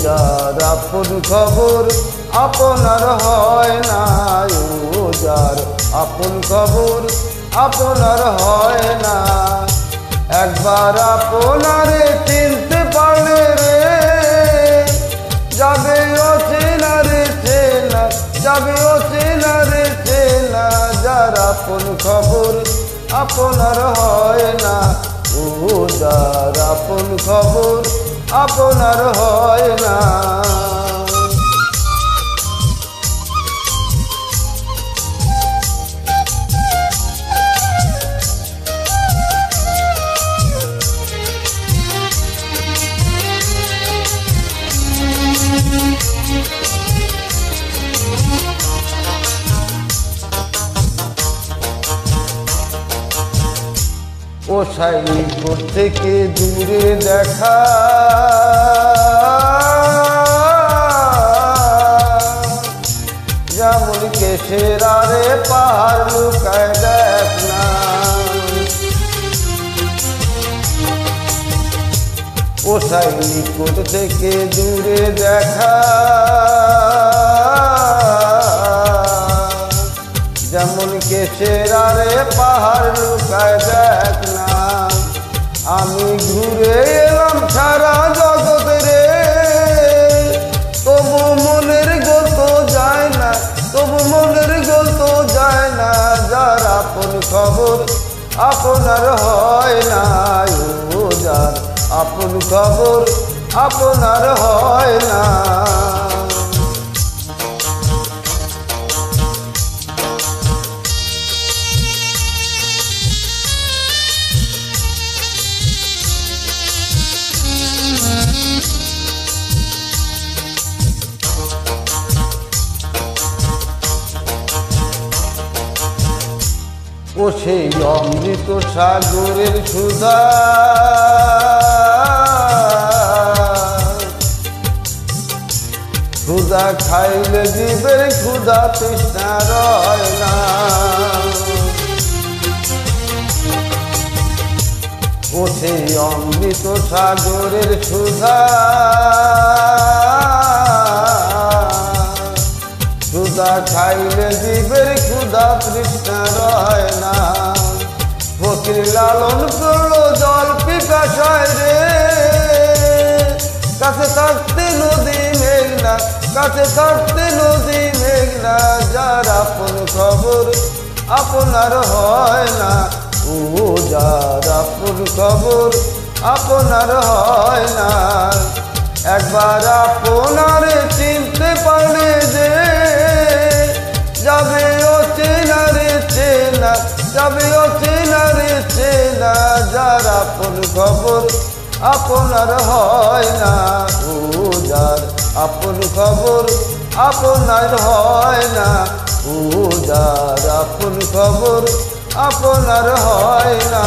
যার আপন খবর আপনার হয় না, ও যার আপন খবর আপনার হয় না। একবার আপনারে চিনতে পারলে রে যাবে অচেনা রে চেনা, যাবে অচেনা রে চেনা। যার আপন খবর আপনার হয় না, ও যার আপন খবর আপনার হয় না। ও সাইকোর থেকে দূরে দেখা যেমন কেশের আরে পাহাড় লুকায় দেখ না। ও সাইকোর থেকে দূরে দেখা যেমন কেশের আরে পাহাড় লুকায় দেখ না। আমি ঘুরে এলাম সারা জগৎ রে, তবু মনের গোল তো যায় না, তবু মনের গোল তো যায় না। যার আপন খবর আপনার হয় না, ও যার আপন খবর আপনার হয় না। ও সেই অমৃত সাগরের সুধা ক্ষুধা খাইলে জীবের ক্ষুধা তৃষ্ণা রয় না। ও সেই অমৃত সাগরের সুধা ক্ষুধা খাইলে জীবের ক্ষুধা তৃষ্ণা রয় না। ফকির লালন করলো জল পিপাসায় রে, কাছে থাকতে নদী মেঘনা, কাছে থাকতে নদী মেঘনা। যার আপন খবর আপনার হয় না, ও যার আপন খবর আপনার হয় না। একবার আপনারে চিনতে পারলে যে যাবে অচেনা রে চেনা, যাবে অচেনা রে চেনা। যার আপন খবর আপনার হয় না, ও যার আপন খবর আপনার হয় না, ও যার আপন খবর আপনার হয় না।